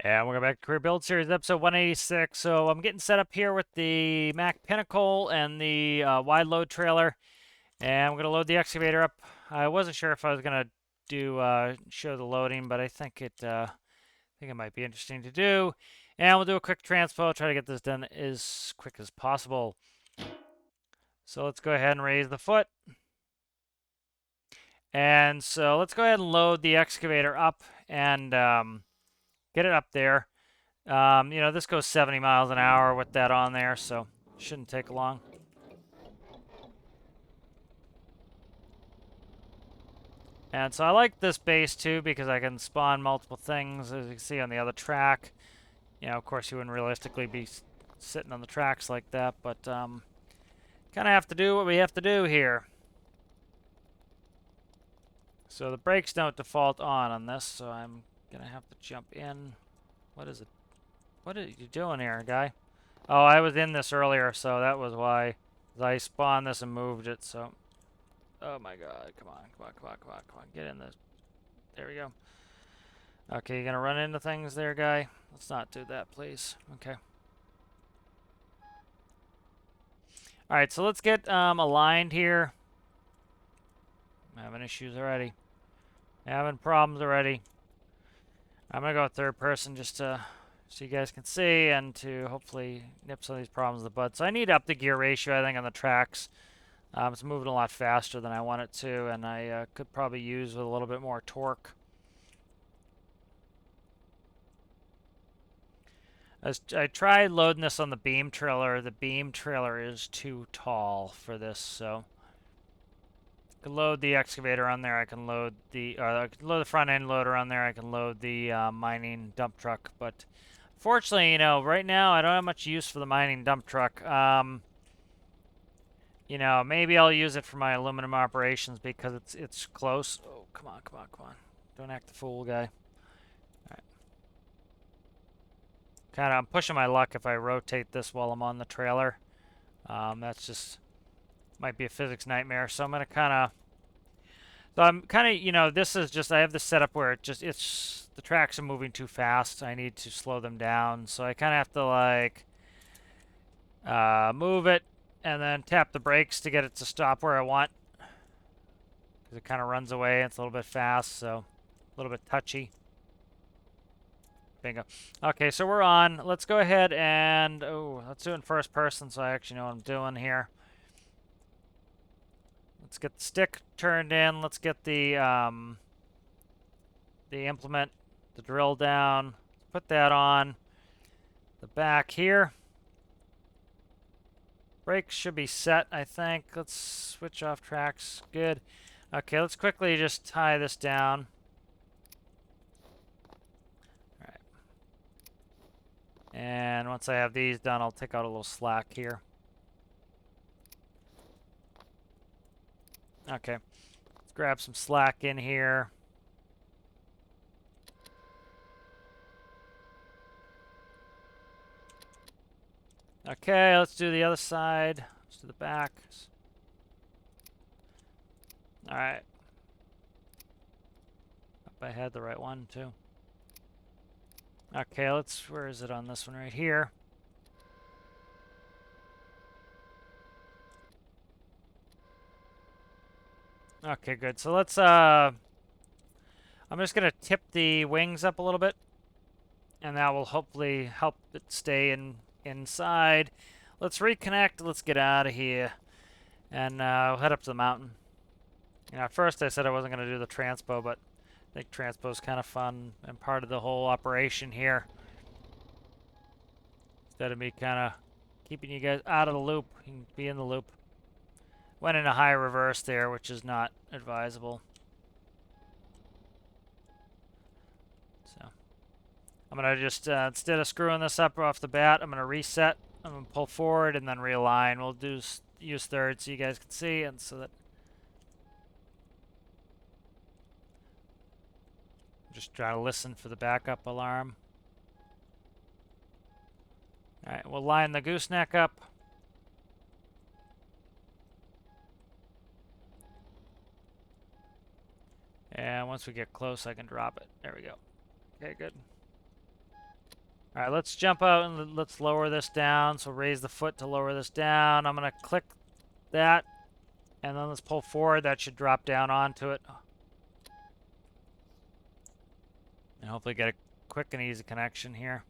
And welcome back to Career Build Series, episode 186. So I'm getting set up here with the Mac Pinnacle and the wide load trailer. And I'm going to load the excavator up. I wasn't sure if I was going to do show the loading, but I think it might be interesting to do. And we'll do a quick transpo, try to get this done as quick as possible. So let's go ahead and raise the foot. And so let's go ahead and load the excavator up and get it up there. This goes 70 miles an hour with that on there, so shouldn't take long. And so I like this base too because I can spawn multiple things, as you can see on the other track. Of course you wouldn't realistically be sitting on the tracks like that, but kind of have to do what we have to do here. So the brakes don't default on this, so I'm gonna have to jump in. What is it? What are you doing here, guy? Oh, I was in this earlier, so that was why. I spawned this and moved it, so. Oh my god, come on, come on, come on, come on, come on, get in this. There we go. Okay, you gonna run into things there, guy? Let's not do that, please. Okay. Alright, so let's get aligned here. I'm having issues already. Having problems already. I'm gonna go third person just so you guys can see and to hopefully nip some of these problems in the bud. So I need to up the gear ratio, I think, on the tracks. It's moving a lot faster than I want it to, and I could probably use with a little bit more torque. I tried loading this on the beam trailer. The beam trailer is too tall for this, so I can load the excavator on there. I can load I can load the front end loader on there. I can load the mining dump truck. But fortunately, right now I don't have much use for the mining dump truck. Maybe I'll use it for my aluminum operations because it's close. Oh, come on, come on, come on! Don't act the fool, guy. I'm pushing my luck if I rotate this while I'm on the trailer. That's just might be a physics nightmare. So I'm gonna this is just I have this setup where it's the tracks are moving too fast. I need to slow them down. So I kind of have to move it and then tap the brakes to get it to stop where I want. Because it kind of runs away. It's a little bit fast, so a little bit touchy. Bingo. Okay, so we're on. Let's go ahead and let's do it in first person so I actually know what I'm doing here. Let's get the stick turned in. Let's get the implement, the drill down. Put that on the back here. Brakes should be set, I think. Let's switch off tracks. Good. Okay, let's quickly just tie this down. All right. And once I have these done, I'll take out a little slack here. Okay. Let's grab some slack in here. Okay, let's do the other side. Let's do the back. All right. Hope I had the right one, too. Okay, where is it on this one right here? Okay, good. So let's, I'm just going to tip the wings up a little bit, and that will hopefully help it stay inside. Let's reconnect. Let's get out of here, and we'll head up to the mountain. At first I said I wasn't going to do the transpo, but I think transpo is kind of fun and part of the whole operation here. Instead of me kind of keeping you guys out of the loop, you can be in the loop. Went in a high reverse there, which is not advisable. So I'm going to just, instead of screwing this up off the bat, I'm going to reset. I'm going to pull forward and then realign. We'll use third so you guys can see, and so that just try to listen for the backup alarm. All right, we'll line the gooseneck up. And once we get close, I can drop it. There we go. Okay, good. All right, let's jump out and let's lower this down. So raise the foot to lower this down. I'm going to click that, and then let's pull forward. That should drop down onto it. And hopefully get a quick and easy connection here.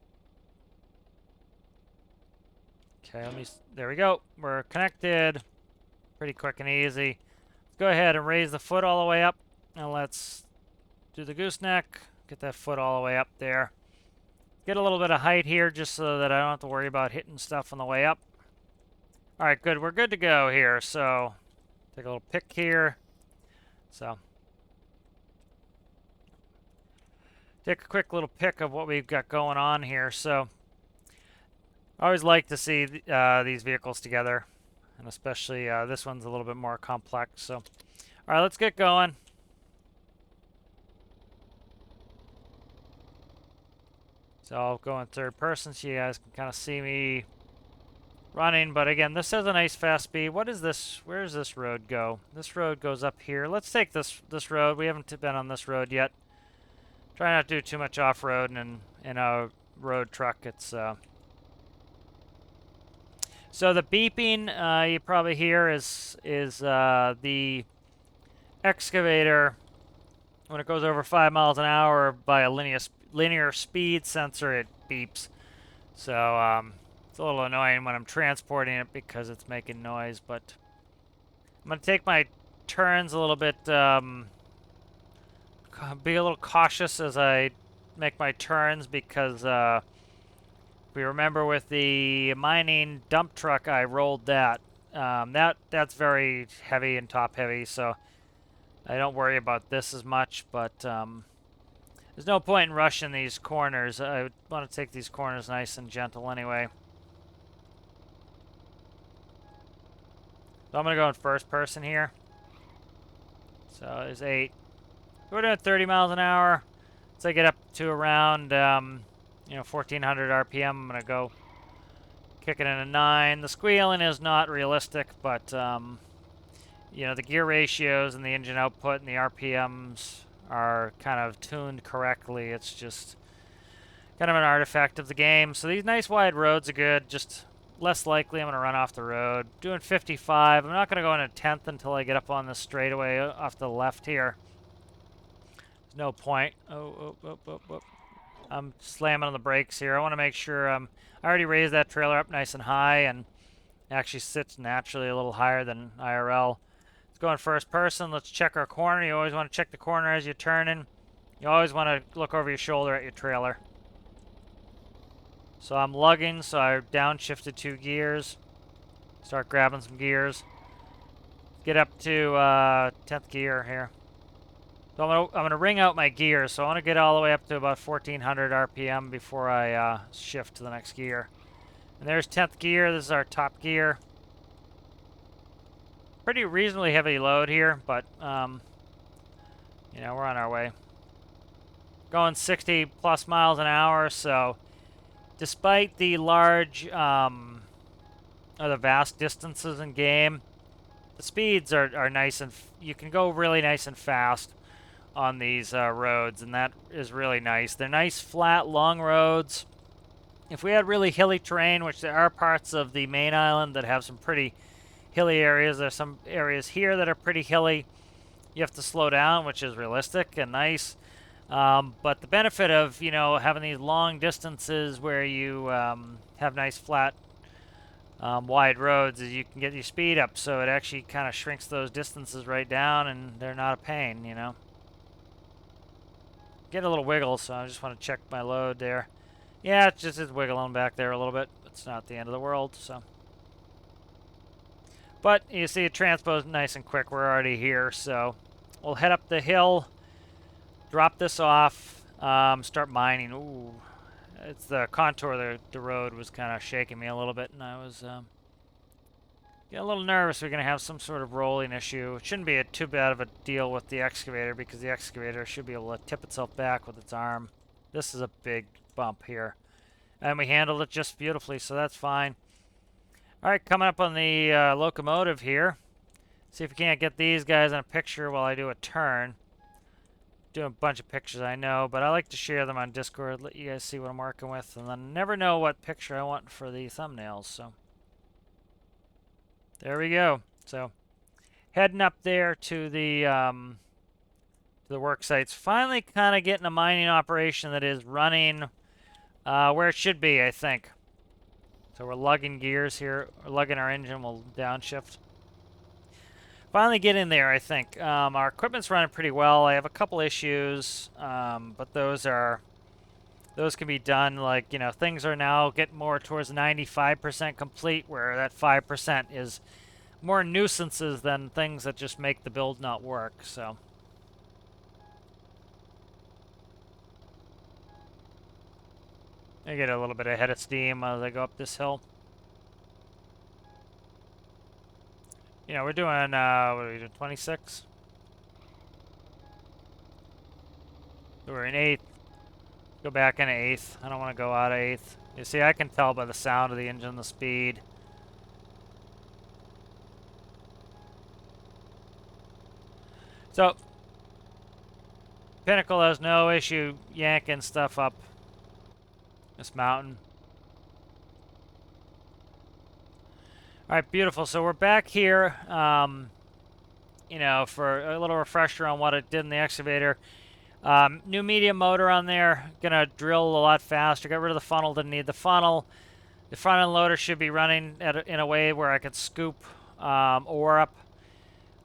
Okay, there we go. We're connected. Pretty quick and easy. Let's go ahead and raise the foot all the way up. And let's do the gooseneck. Get that foot all the way up there. Get a little bit of height here just so that I don't have to worry about hitting stuff on the way up. All right, good. We're good to go here. So take a little pick here. So take a quick little pick of what we've got going on here. So I always like to see these vehicles together, and especially this one's a little bit more complex. So, all right, let's get going. So I'll go in third person so you guys can kind of see me running. But again, this has a nice fast speed. What is this? Where does this road go? This road goes up here. Let's take this road. We haven't been on this road yet. Try not to do too much off-road in a road truck. It's so the beeping you probably hear is the excavator when it goes over 5 miles an hour by a linear speed sensor. It beeps. So it's a little annoying when I'm transporting it because it's making noise. But I'm gonna take my turns a little bit. Be a little cautious as I make my turns because if we remember with the mining dump truck, I rolled that. That's very heavy and top heavy, so I don't worry about this as much. But there's no point in rushing these corners. I want to take these corners nice and gentle anyway. So I'm going to go in first person here. So there's 8. We're doing 30 miles an hour. So I get up to around 1400 RPM. I'm going to go kick it in a 9. The squealing is not realistic, but the gear ratios and the engine output and the RPMs are kind of tuned correctly. It's just kind of an artifact of the game. So these nice wide roads are good. Just less likely I'm going to run off the road. Doing 55. I'm not going to go in a 10th until I get up on the straightaway off the left here. There's no point. Oh. I'm slamming on the brakes here. I want to make sure I already raised that trailer up nice and high, and it actually sits naturally a little higher than IRL. Let's go in first person. Let's check our corner. You always want to check the corner as you're turning. You always want to look over your shoulder at your trailer. So I'm lugging, so I downshifted 2 gears. Start grabbing some gears. Get up to 10th gear here. So I'm gonna ring out my gears. So I want to get all the way up to about 1400 RPM before I shift to the next gear. And there's 10th gear. This is our top gear. Pretty reasonably heavy load here, but we're on our way. Going 60 plus miles an hour. So despite the large or the vast distances in game, the speeds are nice, and you can go really nice and fast on these roads, and that is really nice. They're nice, flat, long roads. If we had really hilly terrain, which there are parts of the main island that have some pretty hilly areas, there's some areas here that are pretty hilly. You have to slow down, which is realistic and nice. But the benefit of having these long distances where you have nice, flat, wide roads is you can get your speed up, so it actually kind of shrinks those distances right down, and they're not a pain, Get a little wiggle, so I just want to check my load there. Yeah, it's wiggling back there a little bit. It's not the end of the world, so. But you see, it transposes nice and quick. We're already here, so we'll head up the hill, drop this off, start mining. Ooh, it's the contour of the road was kind of shaking me a little bit, and I was getting a little nervous we're going to have some sort of rolling issue. It shouldn't be too bad of a deal with the excavator because the excavator should be able to tip itself back with its arm. This is a big bump here. And we handled it just beautifully, so that's fine. All right, coming up on the locomotive here. See if we can't get these guys in a picture while I do a turn. doing a bunch of pictures, I know, but I like to share them on Discord, let you guys see what I'm working with, and then never know what picture I want for the thumbnails, so. There we go. So, heading up there to the work sites. Finally kind of getting a mining operation that is running where it should be, I think. So we're lugging gears here, or lugging our engine, we'll downshift. Finally getting there, I think. Our equipment's running pretty well. I have a couple issues, but those can be done. Like, you know, things are now getting more towards 95% complete, where that 5% is more nuisances than things that just make the build not work, so. I get a little bit ahead of steam as I go up this hill. You know, we're doing, what are we doing, 26? We're in 8th. Go back into 8th. I don't want to go out of 8th. You see, I can tell by the sound of the engine, the speed. So, Pinnacle has no issue yanking stuff up this mountain. Alright, beautiful. So we're back here, you know, for a little refresher on what it did in the excavator. New medium motor on there, gonna drill a lot faster. Got rid of the funnel, didn't need the funnel. The front end loader should be running in a way where I could scoop ore up.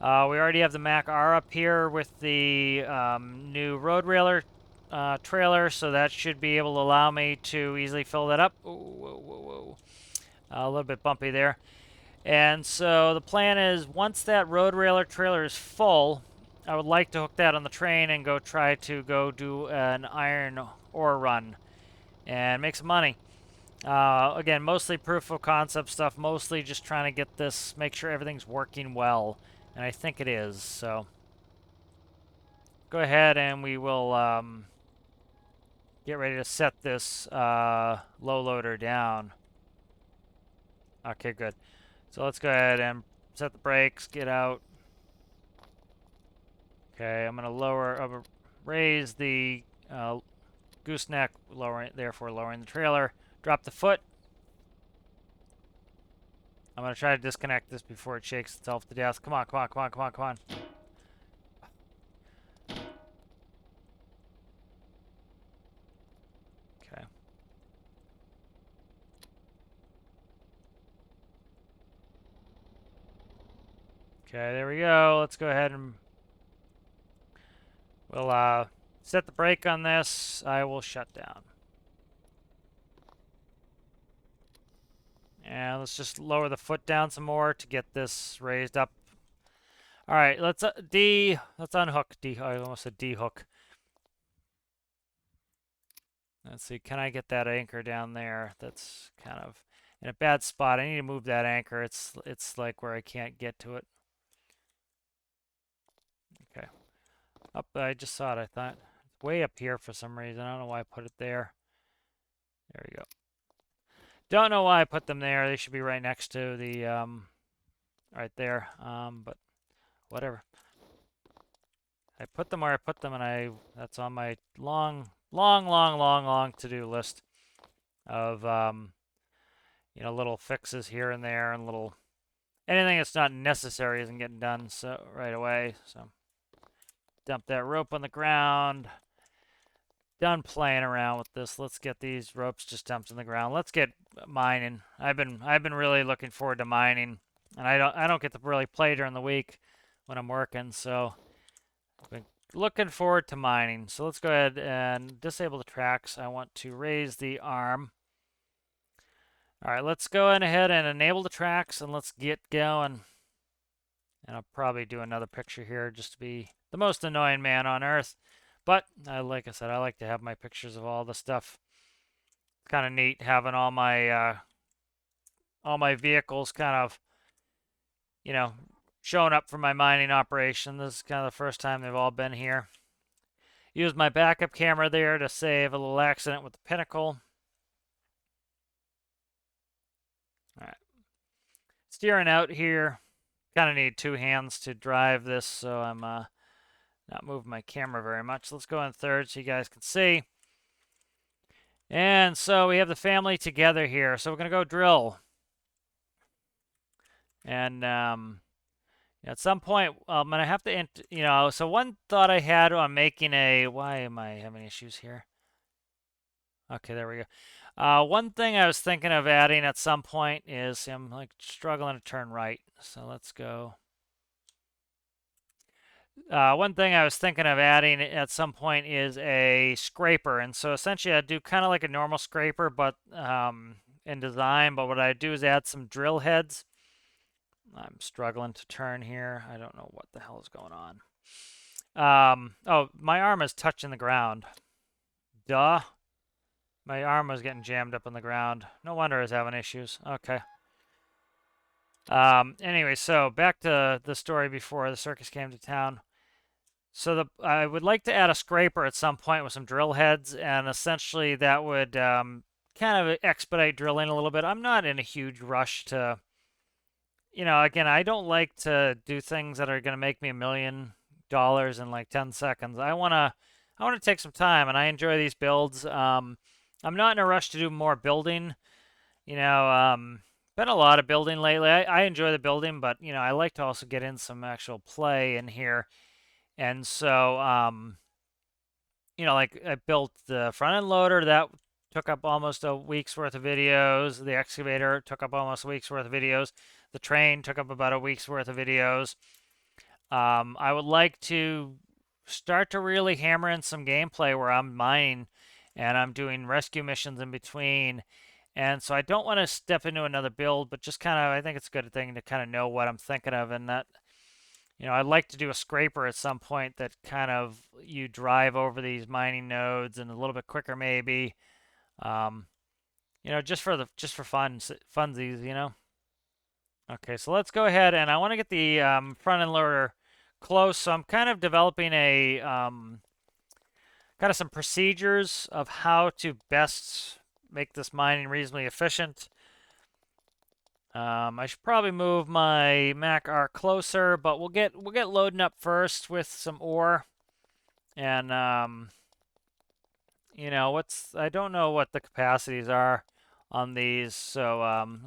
We already have the Mac R up here with the new road railer trailer, so that should be able to allow me to easily fill that up. Ooh, whoa, whoa, whoa. A little bit bumpy there. And so the plan is, once that road railer trailer is full, I would like to hook that on the train and go try to go do an iron ore run and make some money. Again, mostly proof of concept stuff, mostly just trying to get this, make sure everything's working well. And I think it is, so. Go ahead and we will get ready to set this low loader down. Okay, good. So let's go ahead and set the brakes, get out. Okay, I'm gonna raise the gooseneck, therefore lowering the trailer. Drop the foot. I'm gonna try to disconnect this before it shakes itself to death. Come on, come on, come on, come on, come on. Okay. Okay, there we go. Let's go ahead and we'll set the brake on this. I will shut down. And let's just lower the foot down some more to get this raised up. All right, let's unhook I almost said D-hook. Let's see, can I get that anchor down there? That's kind of in a bad spot. I need to move that anchor. It's like where I can't get to it. Okay. Up, I just saw it, I thought. It's way up here for some reason. I don't know why I put it there. There we go. Don't know why I put them there. They should be right next to the, right there. But whatever. I put them where I put them, and that's on my long to-do list of, you know, little fixes here and there, and anything that's not necessary isn't getting done so right away. So dump that rope on the ground. Done playing around with this. Let's get these ropes just dumped in the ground. Let's get mining. I've been really looking forward to mining, and I don't get to really play during the week when I'm working, so I've been looking forward to mining. So let's go ahead and disable the tracks. I want to raise the arm. All right, let's go ahead and enable the tracks, and let's get going. And I'll probably do another picture here just to be the most annoying man on earth. But like I said, I like to have my pictures of all the stuff. It's kind of neat having all my vehicles kind of, you know, showing up for my mining operation. This is kind of the first time they've all been here. Use my backup camera there to save a little accident with the Pinnacle. All right. Steering out here. Kind of need two hands to drive this, so I'm not move my camera very much. Let's go in third so you guys can see. And so we have the family together here. So we're going to go drill. And at some point, I'm going to have to, so one thought I had on making why am I having issues here? Okay, there we go. One thing I was thinking of adding at some point is, I'm like struggling to turn right. So let's go. One thing I was thinking of adding at some point is a scraper. And so essentially I'd do kind of like a normal scraper, but in design, but what I do is add some drill heads. I'm struggling to turn here. I don't know what the hell is going on. Oh, my arm is touching the ground. Duh. My arm was getting jammed up in the ground. No wonder I was having issues. Okay. Anyway, so back to the story before the circus came to town. So I would like to add a scraper at some point with some drill heads, and essentially that would kind of expedite drilling a little bit. I'm not in a huge rush to, again, I don't like to do things that are going to make me $1 million in like 10 seconds. I want to take some time, and I enjoy these builds. I'm not in a rush to do more building. Been a lot of building lately. I enjoy the building, but I like to also get in some actual play in here. And so, like I built the front end loader that took up almost a week's worth of videos. The excavator took up almost a week's worth of videos. The train took up about a week's worth of videos. I would like to start to really hammer in some gameplay where I'm mining and I'm doing rescue missions in between. And so I don't want to step into another build, but just kind of, I think it's a good thing to kind of know what I'm thinking of, and that, I'd like to do a scraper at some point that kind of you drive over these mining nodes and a little bit quicker maybe. Um, just for funsies. Okay, so let's go ahead, and I want to get the front end loader close. So I'm kind of developing a kind of some procedures of how to best make this mining reasonably efficient. I should probably move my Mac R closer, but we'll get loading up first with some ore, and I don't know what the capacities are on these, so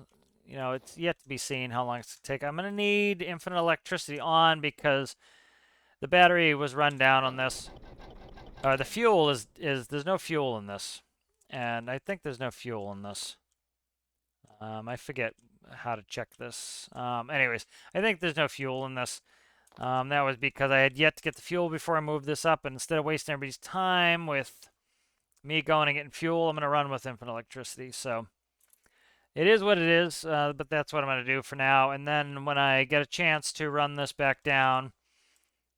it's yet to be seen how long it's to take. I'm gonna need infinite electricity on because the battery was run down on this. The fuel is there's no fuel in this, and I think there's no fuel in this. I forget how to check this. Anyways, I think there's no fuel in this. That was because I had yet to get the fuel before I moved this up, and instead of wasting everybody's time with me going and getting fuel, I'm going to run with infinite electricity. So it is what it is, but that's what I'm going to do for now. And then when I get a chance to run this back down,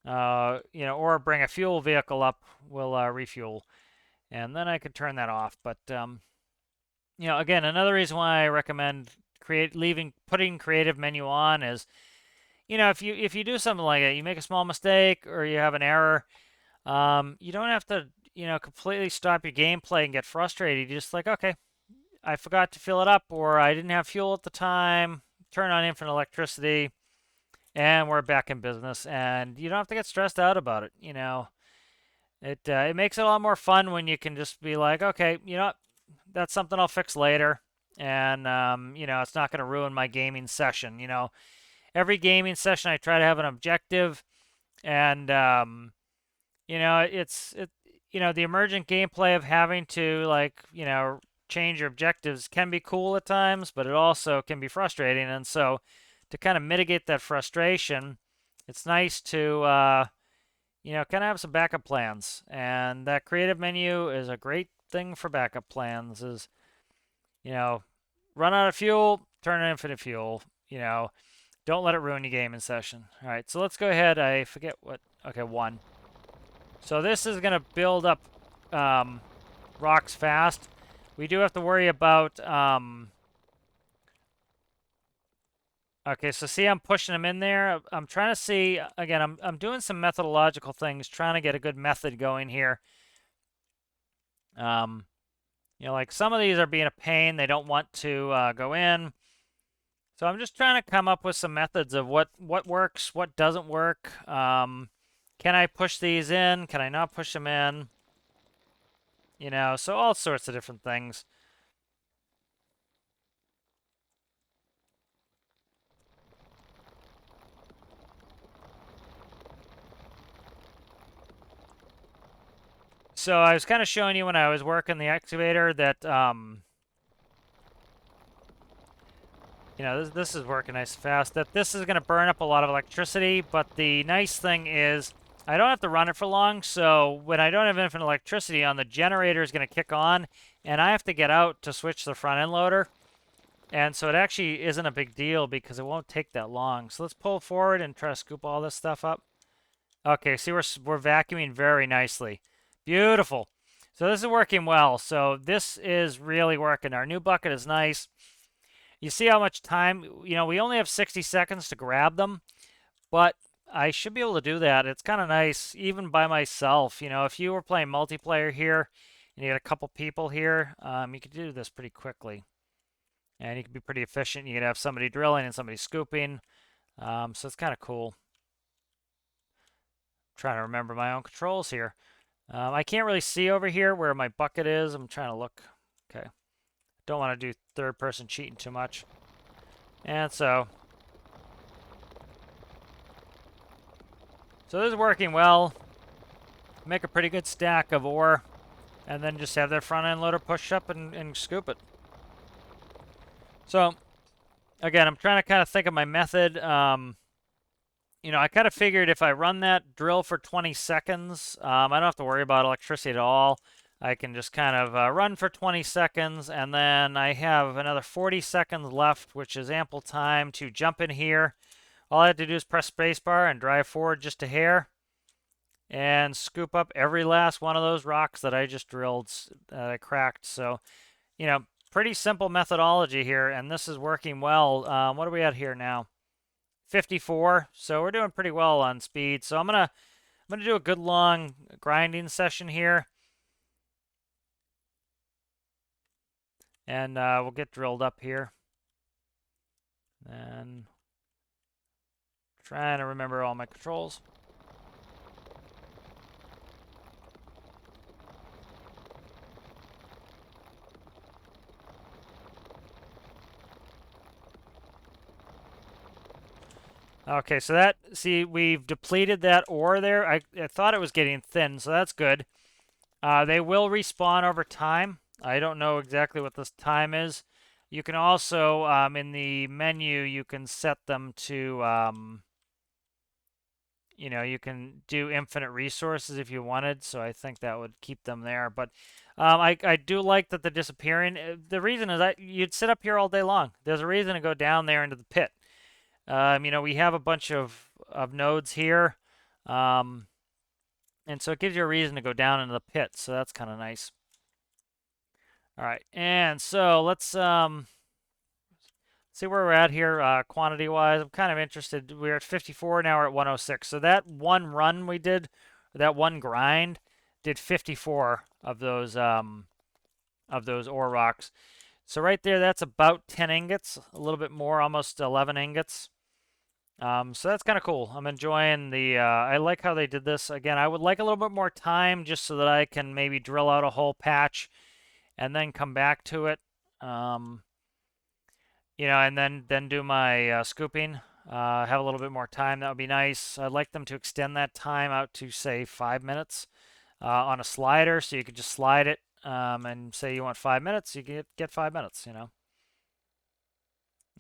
or bring a fuel vehicle up, we'll refuel, and then I could turn that off. But again, another reason why I recommend putting creative menu on is, if you do something like that, you make a small mistake or you have an error, you don't have to completely stop your gameplay and get frustrated. You're just like, okay, I forgot to fill it up, or I didn't have fuel at the time. Turn on infinite electricity, and we're back in business, and you don't have to get stressed out about it. It makes it a lot more fun when you can just be like, okay, that's something I'll fix later, and it's not going to ruin my gaming session. Every gaming session I try to have an objective, and the emergent gameplay of having to change your objectives can be cool at times, but it also can be frustrating. And so to kind of mitigate that frustration, it's nice to kind of have some backup plans. And that creative menu is a great thing for backup plans. Is run out of fuel, turn on infinite fuel. Don't let it ruin your gaming session. All right, so let's go ahead. I forget what. Okay, 1. So this is going to build up rocks fast. We do have to worry about... okay, so see I'm pushing them in there. I'm trying to see... Again, I'm doing some methodological things, trying to get a good method going here. Like some of these are being a pain. They don't want to go in. So I'm just trying to come up with some methods of what works, what doesn't work. Can Can I push these in? Can I not push them in? You know, so all sorts of different things. So I was kind of showing you when I was working the excavator that, you know, this is working nice and fast, that this is going to burn up a lot of electricity, but the nice thing is I don't have to run it for long, so when I don't have infinite electricity on, the generator is going to kick on, and I have to get out to switch the front end loader, and so it actually isn't a big deal because it won't take that long. So let's pull forward and try to scoop all this stuff up. Okay, see, we're vacuuming very nicely. Beautiful. So this is working well. So this is really working. Our new bucket is nice. You see how much time, you know, we only have 60 seconds to grab them, but I should be able to do that. It's kind of nice, even by myself. You know, if you were playing multiplayer here and you had a couple people here, you could do this pretty quickly. And you can be pretty efficient. You could have somebody drilling and somebody scooping. So it's kind of cool. I'm trying to remember my own controls here. I can't really see over here where my bucket is. I'm trying to look. Okay. Don't want to do third person cheating too much. And so this is working well. Make a pretty good stack of ore. And then just have that front end loader push up and scoop it. So, again, I'm trying to kind of think of my method. You know, I kind of figured if I run that drill for 20 seconds, I don't have to worry about electricity at all. I can just kind of run for 20 seconds, and then I have another 40 seconds left, which is ample time to jump in here. All I have to do is press spacebar and drive forward just a hair and scoop up every last one of those rocks that I just drilled, I cracked. So, you know, pretty simple methodology here, and this is working well. What are we at here now? 54. So we're doing pretty well on speed. So I'm gonna do a good long grinding session here, and we'll get drilled up here. And trying to remember all my controls. Okay, so that, see, we've depleted that ore there. I thought it was getting thin, so that's good. They will respawn over time. I don't know exactly what this time is. You can also, in the menu, you can set them to, you know, you can do infinite resources if you wanted, so I think that would keep them there. But I do like that they're disappearing. The reason is that you'd sit up here all day long. There's a reason to go down there into the pit. You know, we have a bunch of nodes here, and so it gives you a reason to go down into the pit, so that's kind of nice. All right, and so let's see where we're at here quantity-wise. I'm kind of interested. We're at 54, now we're at 106. So that one run we did, that one grind, did 54 of those ore rocks. So right there, that's about 10 ingots, a little bit more, almost 11 ingots. So that's kind of cool. I'm enjoying the, I like how they did this. Again, I would like a little bit more time just so that I can maybe drill out a whole patch and then come back to it. You know, and then do my scooping. Have a little bit more time. That would be nice. I'd like them to extend that time out to, say, 5 minutes on a slider, so you could just slide it and say you want 5 minutes, you get 5 minutes, you know.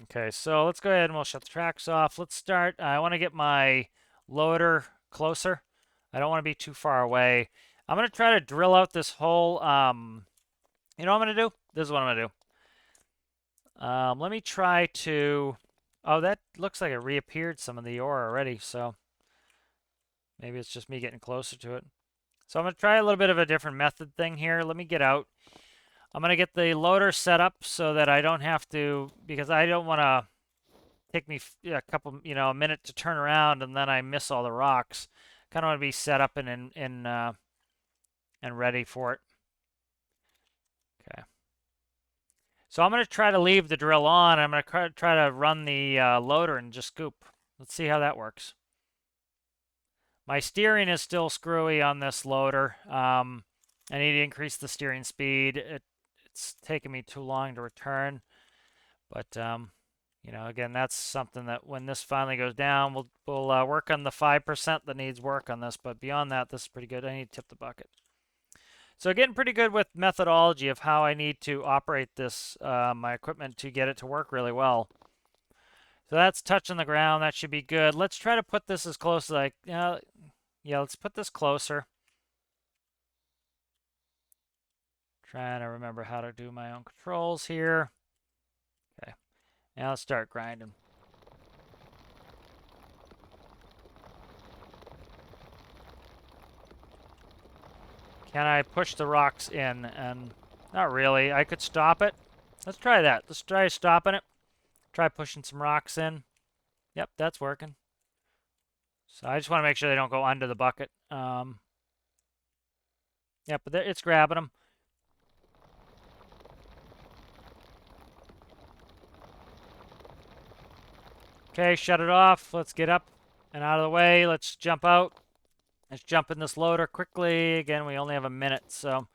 Okay, so let's go ahead and we'll shut the tracks off. Let's start. I want to get my loader closer. I don't want to be too far away. I'm going to try to drill out this whole, you know what I'm going to do? This is what I'm going to do. Let me try to, oh, that looks like it reappeared some of the ore already, so maybe it's just me getting closer to it. So I'm going to try a little bit of a different method thing here. Let me get out. I'm going to get the loader set up so that I don't have to, because I don't want to take me a couple, you know, a minute to turn around and then I miss all the rocks. Kind of want to be set up and ready for it. Okay. So I'm going to try to leave the drill on. I'm going to try to run the loader and just scoop. Let's see how that works. My steering is still screwy on this loader. I need to increase the steering speed. It's taking me too long to return. But, you know, again, that's something that when this finally goes down, we'll work on the 5% that needs work on this. But beyond that, this is pretty good. I need to tip the bucket. So getting pretty good with methodology of how I need to operate this, my equipment to get it to work really well. So that's touching the ground. That should be good. Let's try to put this as close as yeah, let's put this closer. Trying to remember how to do my own controls here. Okay, now let's start grinding. Can I push the rocks in? And not really. I could stop it. Let's try that. Let's try stopping it. Try pushing some rocks in. Yep, that's working. So I just want to make sure they don't go under the bucket. Yeah, but it's grabbing them. Okay, shut it off. Let's get up and out of the way. Let's jump out. Let's jump in this loader quickly. Again, we only have a minute, so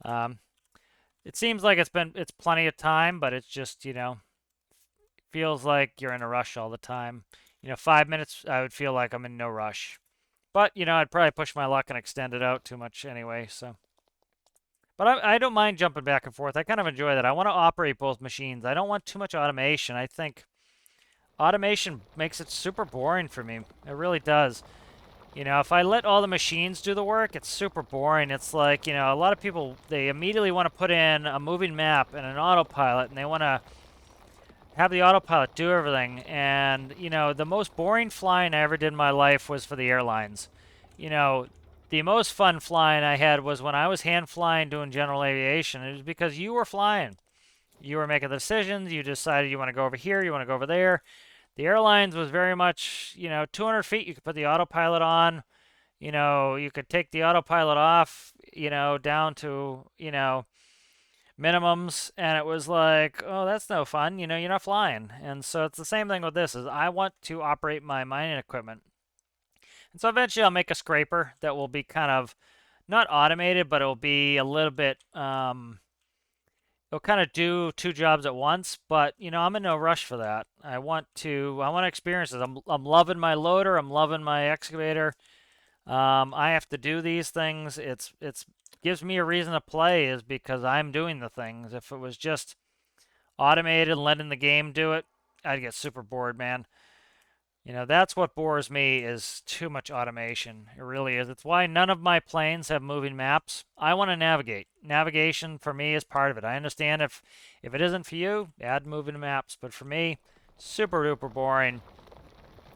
it seems like it's plenty of time, but it's just, you know, feels like you're in a rush all the time. You know, 5 minutes, I would feel like I'm in no rush. But, you know, I'd probably push my luck and extend it out too much anyway, so. But I don't mind jumping back and forth. I kind of enjoy that. I want to operate both machines. I don't want too much automation. I think automation makes it super boring for me. It really does. You know, if I let all the machines do the work, it's super boring. It's like, you know, a lot of people, they immediately want to put in a moving map and an autopilot, and they want to have the autopilot do everything. And, you know, the most boring flying I ever did in my life was for the airlines. You know, the most fun flying I had was when I was hand flying doing general aviation. It was because you were flying. You were making the decisions. You decided you want to go over here, you want to go over there. The airlines was very much, you know, 200 feet, you could put the autopilot on. You know, you could take the autopilot off, you know, down to, you know, minimums, and it was like, oh, that's no fun. You know, you're not flying. And so it's the same thing with this, is I want to operate my mining equipment. And so eventually I'll make a scraper that will be kind of not automated, but it'll be a little bit, it'll kind of do two jobs at once, but you know, I'm in no rush for that. I want to experience it. I'm loving my loader. I'm loving my excavator. I have to do these things. It's gives me a reason to play is because I'm doing the things. If it was just automated and letting the game do it, I'd get super bored, man. You know, that's what bores me is too much automation. It really is. It's why none of my planes have moving maps. I want to navigate. Navigation for me is part of it. I understand if it isn't for you, add moving maps. But for me, super duper boring.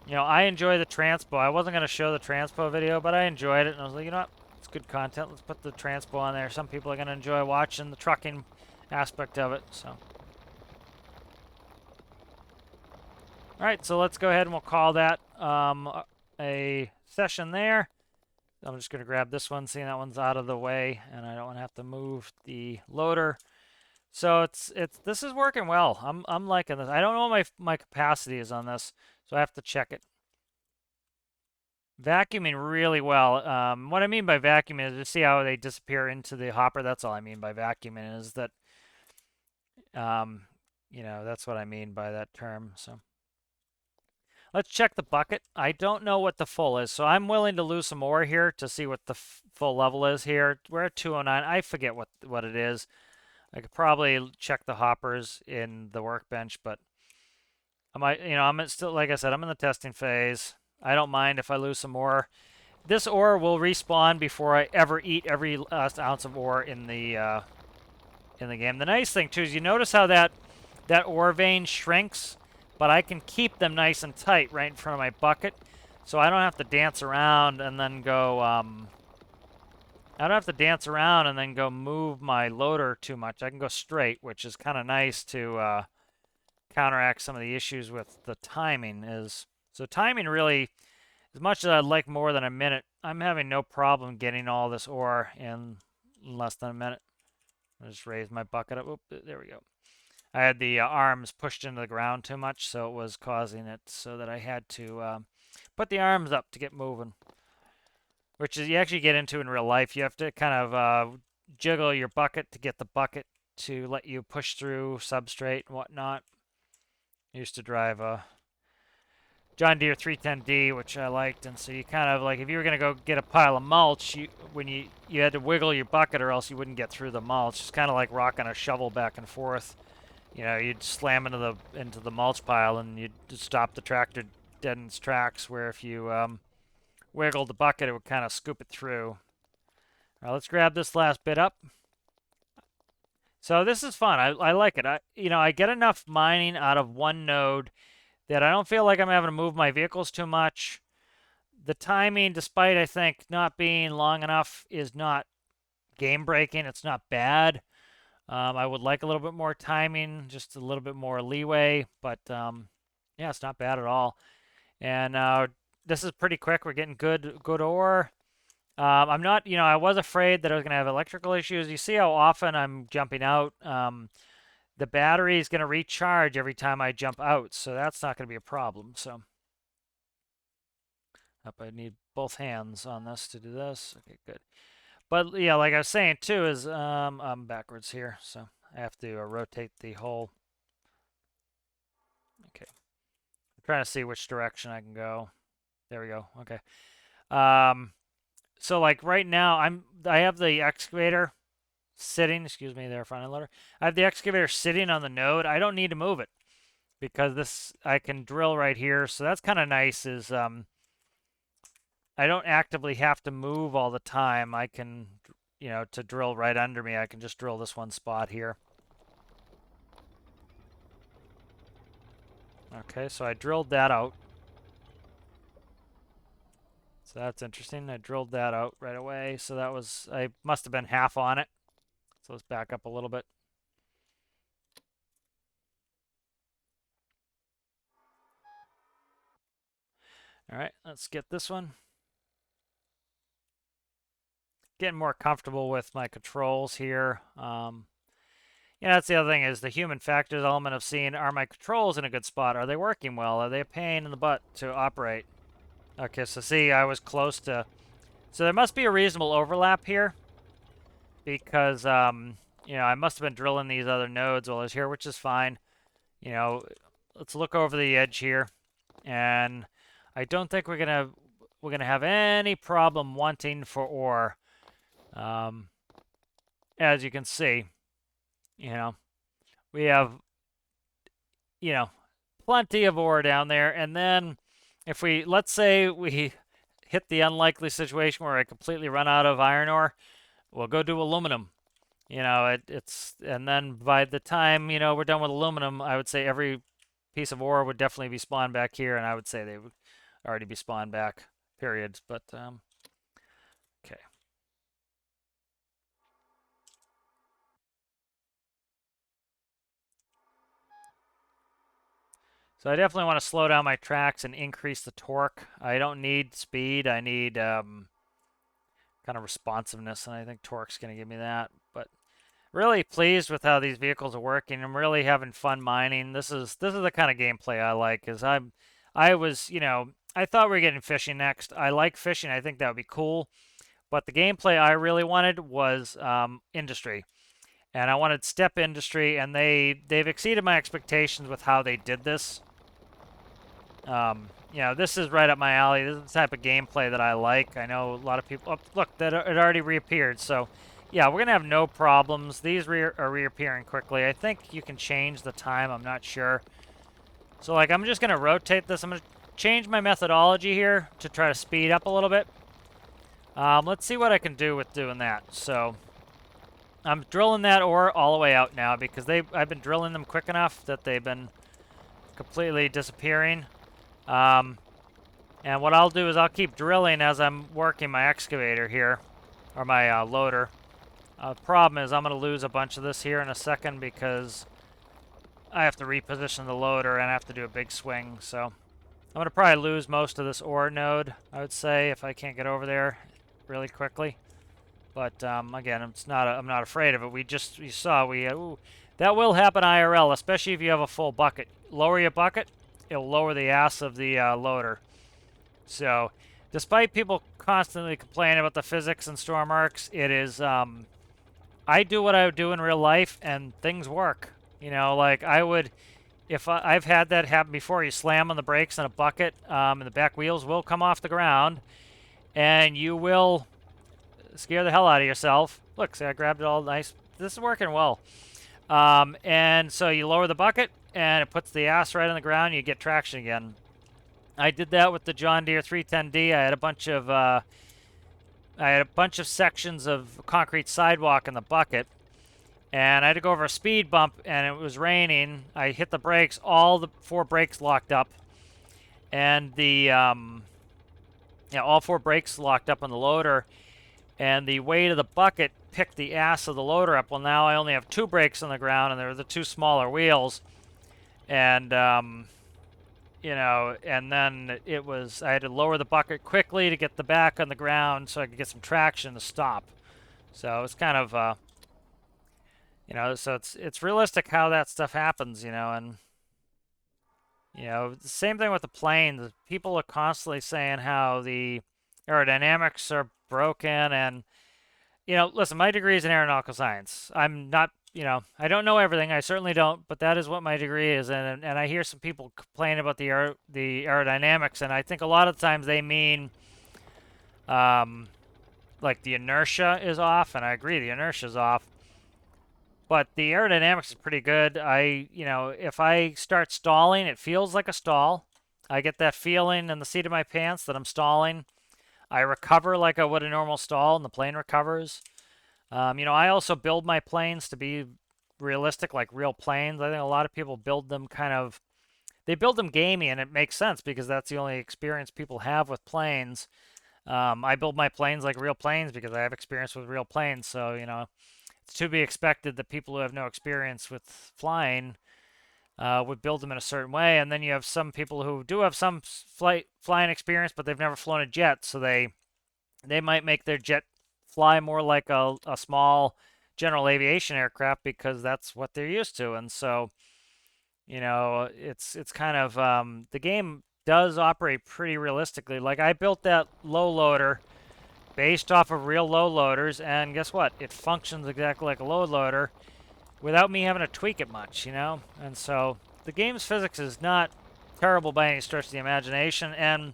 You know, I enjoy the transpo. I wasn't going to show the transpo video, but I enjoyed it. And I was like, you know what? It's good content. Let's put the transpo on there. Some people are going to enjoy watching the trucking aspect of it. So. All right, so let's go ahead and we'll call that a session there. I'm just going to grab this one, seeing that one's out of the way, and I don't want to have to move the loader. So this is working well. I'm liking this. I don't know what my capacity is on this, so I have to check it. Vacuuming really well. What I mean by vacuuming is to see how they disappear into the hopper. That's all I mean by vacuuming is that, you know, that's what I mean by that term. So. Let's check the bucket. I don't know what the full is, so I'm willing to lose some more here to see what the full level is here. We're at 209. I forget what it is. I could probably check the hoppers in the workbench, but I might, you know, I'm still, like I said, I'm in the testing phase. I don't mind if I lose some more. This ore will respawn before I ever eat every last ounce of ore in the game. The nice thing too is you notice how that ore vein shrinks, but I can keep them nice and tight right in front of my bucket, so I don't have to dance around and then go, I don't have to dance around and then go move my loader too much. I can go straight, which is kind of nice to counteract some of the issues with the timing. So timing really, as much as I'd like more than a minute, I'm having no problem getting all this ore in less than a minute. I'll just raise my bucket up. Oop, there we go. I had the arms pushed into the ground too much, so it was causing it so that I had to put the arms up to get moving. which is you actually get into in real life. You have to kind of jiggle your bucket to get the bucket to let you push through substrate and whatnot. I used to drive a John Deere 310D, which I liked, and so you kind of like if you were gonna go get a pile of mulch, you had to wiggle your bucket or else you wouldn't get through the mulch. It's kind of like rocking a shovel back and forth. You know, you'd slam into the mulch pile and you'd stop the tractor dead in its tracks. Where if you wiggled the bucket, it would kind of scoop it through. All right, let's grab this last bit up. So this is fun. I like it. I get enough mining out of one node that I don't feel like I'm having to move my vehicles too much. The timing, despite I think not being long enough, is not game breaking. It's not bad. I would like a little bit more timing, just a little bit more leeway, but yeah, it's not bad at all. And this is pretty quick. We're getting good ore. I'm not, I was afraid that I was going to have electrical issues. You see how often I'm jumping out. The battery is going to recharge every time I jump out, so that's not going to be a problem. So, I need both hands on this to do this. Okay, good. But yeah, like I was saying too, is I'm backwards here, so I have to rotate the whole. Okay, I'm trying to see which direction I can go. There we go. Okay. So like right now, I have the excavator sitting. Excuse me, there, front end loader. I have the excavator sitting on the node. I don't need to move it because I can drill right here. So that's kind of nice. Is I don't actively have to move all the time. I can, to drill right under me, I can just drill this one spot here. Okay, so I drilled that out. So that's interesting. I drilled that out right away. So I must have been half on it. So let's back up a little bit. All right, let's get this one. Getting more comfortable with my controls here. That's the other thing is the human factors element of seeing, are my controls in a good spot? Are they working well? Are they a pain in the butt to operate? Okay, so see, I was close to... So there must be a reasonable overlap here because, I must have been drilling these other nodes while I was here, which is fine. Let's look over the edge here, and I don't think we're gonna have any problem wanting for ore. As you can see, we have, plenty of ore down there. And then if let's say we hit the unlikely situation where I completely run out of iron ore, we'll go do aluminum. And then by the time, we're done with aluminum, I would say every piece of ore would definitely be spawned back here, and I would say they would already be spawned back, period. But, okay. So I definitely want to slow down my tracks and increase the torque. I don't need speed. I need kind of responsiveness, and I think torque's going to give me that. But really pleased with how these vehicles are working. I'm really having fun mining. This is the kind of gameplay I like. I thought we were getting fishing next. I like fishing. I think that would be cool. But the gameplay I really wanted was industry. And I wanted step industry, and they've exceeded my expectations with how they did this. This is right up my alley. This is the type of gameplay that I like. I know a lot of people... Oh, look, it already reappeared. So, yeah, we're going to have no problems. These are reappearing quickly. I think you can change the time. I'm not sure. So, like, I'm just going to rotate this. I'm going to change my methodology here to try to speed up a little bit. Let's see what I can do with doing that. So, I'm drilling that ore all the way out now because I've been drilling them quick enough that they've been completely disappearing. And what I'll do is I'll keep drilling as I'm working my excavator here, or my loader. The problem is I'm going to lose a bunch of this here in a second because I have to reposition the loader and I have to do a big swing. So I'm going to probably lose most of this ore node, I would say, if I can't get over there really quickly. But again, I'm not afraid of it. You saw that will happen IRL, especially if you have a full bucket. Lower your bucket, it'll lower the ass of the loader. So despite people constantly complaining about the physics in Stormworks, it is, I do what I would do in real life, and things work. You know, like I would, if I've had that happen before, you slam on the brakes in a bucket, and the back wheels will come off the ground, and you will scare the hell out of yourself. Look, see, I grabbed it all nice. This is working well. And so you lower the bucket, and it puts the ass right on the ground. You get traction again. I did that with the John Deere 310D. I had a bunch of sections of concrete sidewalk in the bucket, and I had to go over a speed bump, and it was raining. I hit the brakes. All the 4 brakes locked up, and all 4 brakes locked up on the loader, and the weight of the bucket picked the ass of the loader up. Well, now I only have 2 brakes on the ground, and they're the 2 smaller wheels, and you know, and then I had to lower the bucket quickly to get the back on the ground so I could get some traction to stop. So it's kind of, you know, so it's realistic how that stuff happens, you know, and, you know, the same thing with the planes. People are constantly saying how the aerodynamics are broken, and, you know, listen, my degree is in aeronautical science. I'm not, you know, I don't know everything. I certainly don't, but that is what my degree is. And I hear some people complain about the aerodynamics, and I think a lot of times they mean, like the inertia is off, and I agree the inertia is off. But the aerodynamics is pretty good. You know, if I start stalling, it feels like a stall. I get that feeling in the seat of my pants that I'm stalling. I recover like I would a normal stall, and the plane recovers. You know, I also build my planes to be realistic, like real planes. I think a lot of people build them they build them gamey, and it makes sense because that's the only experience people have with planes. I build my planes like real planes because I have experience with real planes. So, you know, it's to be expected that people who have no experience with flying would build them in a certain way. And then you have some people who do have some flying experience, but they've never flown a jet, so they might make their jet fly more like a small general aviation aircraft because that's what they're used to. And so, you know, it's kind of the game does operate pretty realistically. Like I built that low loader based off of real low loaders, and guess what? It functions exactly like a low loader without me having to tweak it much, you know? And so the game's physics is not terrible by any stretch of the imagination, and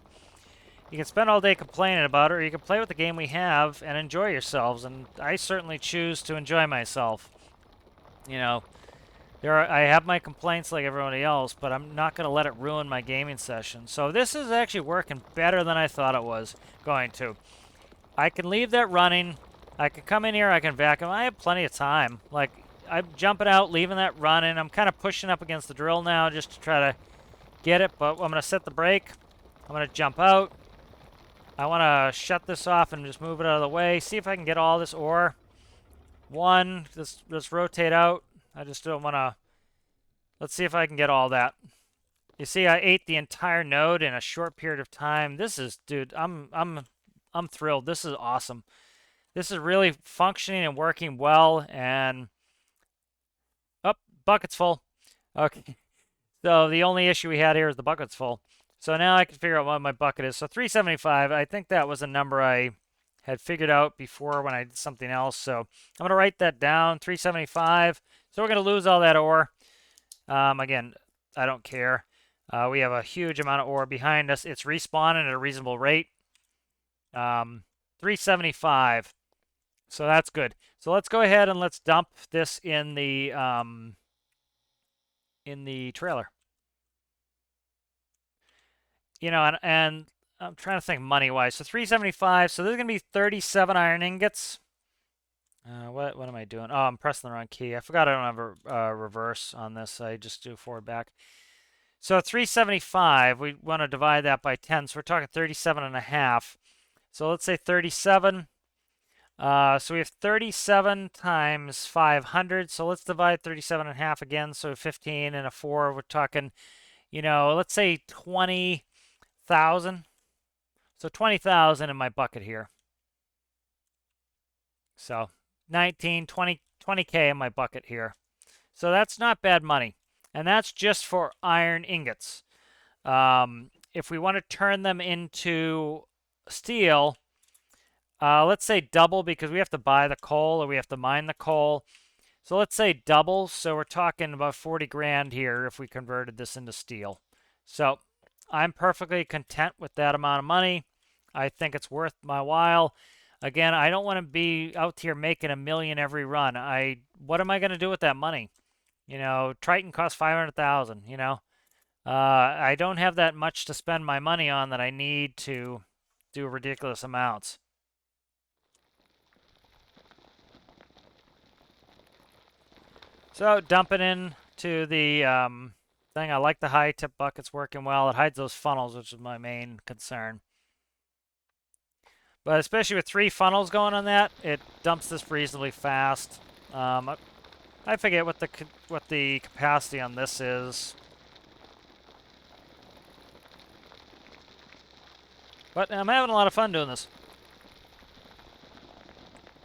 you can spend all day complaining about it, or you can play with the game we have and enjoy yourselves, and I certainly choose to enjoy myself. You know, I have my complaints like everybody else, but I'm not going to let it ruin my gaming session. So this is actually working better than I thought it was going to. I can leave that running. I can come in here, I can vacuum. I have plenty of time. Like, I'm jumping out, leaving that running. I'm kind of pushing up against the drill now just to try to get it, but I'm going to set the brake. I'm going to jump out. I want to shut this off and just move it out of the way. See if I can get all this ore. Just rotate out. I just don't want to. Let's see if I can get all that. You see, I ate the entire node in a short period of time. This is, dude, I'm thrilled. This is awesome. This is really functioning and working well. And bucket's full. Okay. So the only issue we had here is the bucket's full. So now I can figure out what my bucket is. So 375, I think that was a number I had figured out before when I did something else. So I'm going to write that down, 375. So we're going to lose all that ore. Again, I don't care. We have a huge amount of ore behind us. It's respawning at a reasonable rate. 375. So that's good. So let's go ahead and let's dump this in the trailer. You know, and I'm trying to think money-wise. So 375. So there's going to be 37 iron ingots. What am I doing? Oh, I'm pressing the wrong key. I forgot I don't have a reverse on this. I just do forward back. So 375, we want to divide that by 10. So we're talking 37 and a half. So let's say 37. So we have 37 times 500. So let's divide 37 and a half again. So 15 and a 4. We're talking, you know, let's say 20,000. So 20,000 in my bucket here. So 19, 20K in my bucket here. So that's not bad money. And that's just for iron ingots. If we want to turn them into steel, let's say double because we have to buy the coal or we have to mine the coal. So let's say double. So we're talking about 40 grand here if we converted this into steel. So I'm perfectly content with that amount of money. I think it's worth my while. Again, I don't want to be out here making $1 million every run. What am I going to do with that money? You know, Triton costs 500,000, you know. I don't have that much to spend my money on that I need to do ridiculous amounts. So dumping in to the thing. I like the high tip buckets working well. It hides those funnels, which is my main concern. But especially with 3 funnels going on that, it dumps this reasonably fast. I forget what the capacity on this is. But I'm having a lot of fun doing this.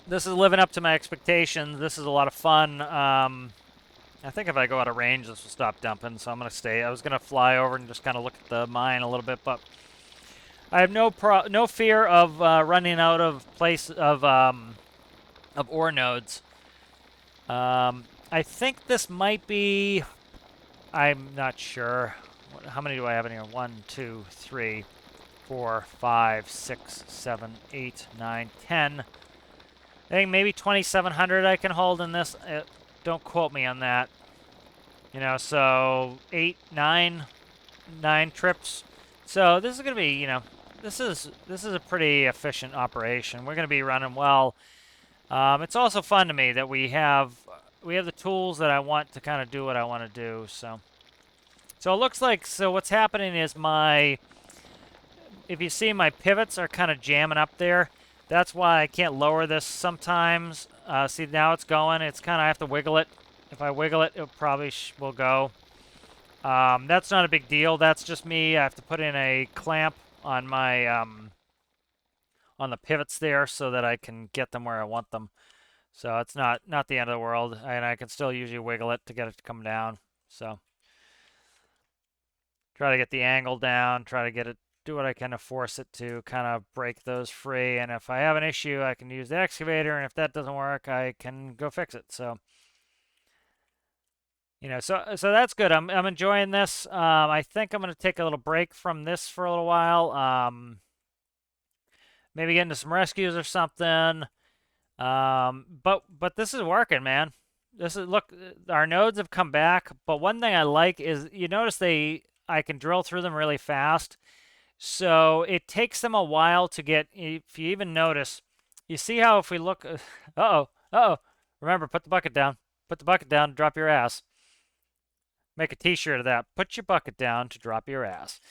This is living up to my expectations. This is a lot of fun. I think if I go out of range, this will stop dumping, so I'm going to stay. I was going to fly over and just kind of look at the mine a little bit, but I have no fear of running out of ore nodes. I think this might be. I'm not sure. How many do I have in here? 1, 2, 3, 4, 5, 6, 7, 8, 9, 10. I think maybe 2,700 I can hold in this. Don't quote me on that. You know, so 8, 9 trips. So this is going to be, you know, this is a pretty efficient operation. We're going to be running well. It's also fun to me that we have the tools that I want to kind of do what I want to do. So it looks like, so what's happening is if you see my pivots are kind of jamming up there. That's why I can't lower this sometimes. See, now it's going. It's kind of, I have to wiggle it. If I wiggle it, it probably will go. That's not a big deal. That's just me. I have to put in a clamp on my on the pivots there so that I can get them where I want them. So it's not the end of the world, and I can still usually wiggle it to get it to come down. So try to get the angle down, try to get it, do what I can to force it to kind of break those free. And if I have an issue, I can use the excavator, and if that doesn't work, I can go fix it. So, you know, so that's good. I'm enjoying this. I think I'm going to take a little break from this for a little while. Maybe get into some rescues or something. But this is working, man. This is, look, our nodes have come back. But one thing I like is, you notice I can drill through them really fast. So it takes them a while to get, if you even notice, you see how if we look, remember, put the bucket down. Put the bucket down, drop your ass. Make a t-shirt of that. Put your bucket down to drop your ass.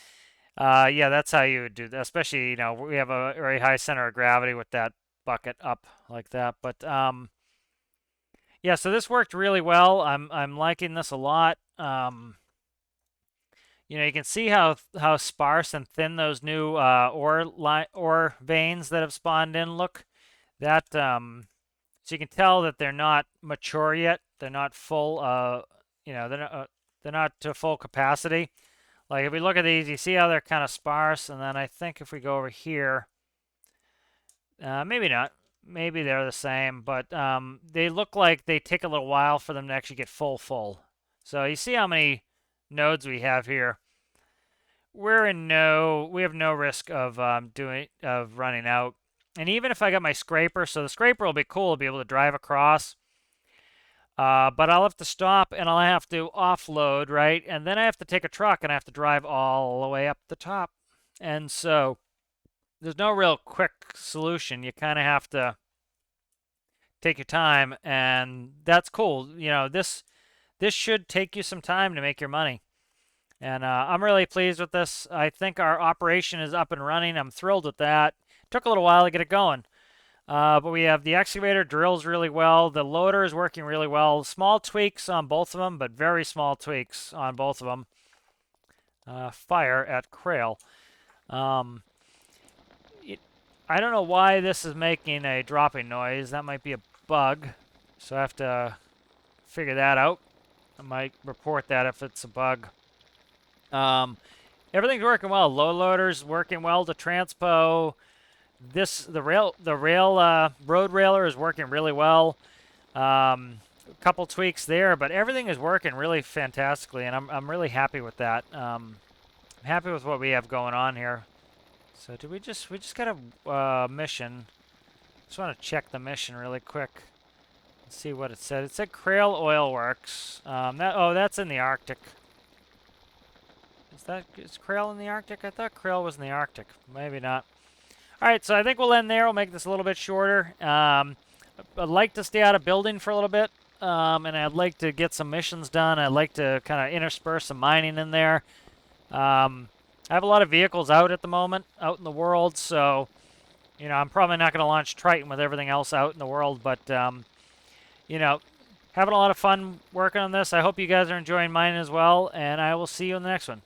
Yeah, that's how you would do that. Especially, you know, we have a very high center of gravity with that bucket up like that. But yeah, so this worked really well. I'm liking this a lot. You know, you can see how sparse and thin those new ore veins that have spawned in look. That so you can tell that they're not mature yet. They're not full. You know, they're not to full capacity. Like if we look at these, you see how they're kind of sparse. And then I think if we go over here, maybe not. Maybe they're the same, but they look like they take a little while for them to actually get full. So you see how many nodes we have here. We have no risk of running out. And even if I got my scraper, so the scraper will be cool, I'll be able to drive across. But I'll have to stop and I'll have to offload, right? And then I have to take a truck and I have to drive all the way up the top. And so there's no real quick solution. You kind of have to take your time, and that's cool. You know, this should take you some time to make your money. And I'm really pleased with this. I think our operation is up and running. I'm thrilled with that. It took a little while to get it going. But we have the excavator drills really well. The loader is working really well. Small tweaks on both of them, but very small tweaks on both of them. Fire at Crail. I don't know why this is making a dropping noise. That might be a bug. So I have to figure that out. I might report that if it's a bug. Everything's working well. Low loader's working well. The transpo. the road railer is working really well. A couple tweaks there, but everything is working really fantastically, and I'm really happy with that. I'm happy with what we have going on here. So we just got a mission. Just want to check the mission really quick. Let's see what it said. It said Krail Oil Works. That's in the Arctic. Is Krail in the Arctic? I thought Krail was in the Arctic. Maybe not. All right, so I think we'll end there. We'll make this a little bit shorter. I'd like to stay out of building for a little bit, and I'd like to get some missions done. I'd like to kind of intersperse some mining in there. I have a lot of vehicles out at the moment, out in the world, so I'm probably not going to launch Triton with everything else out in the world, but having a lot of fun working on this. I hope you guys are enjoying mine as well, and I will see you in the next one.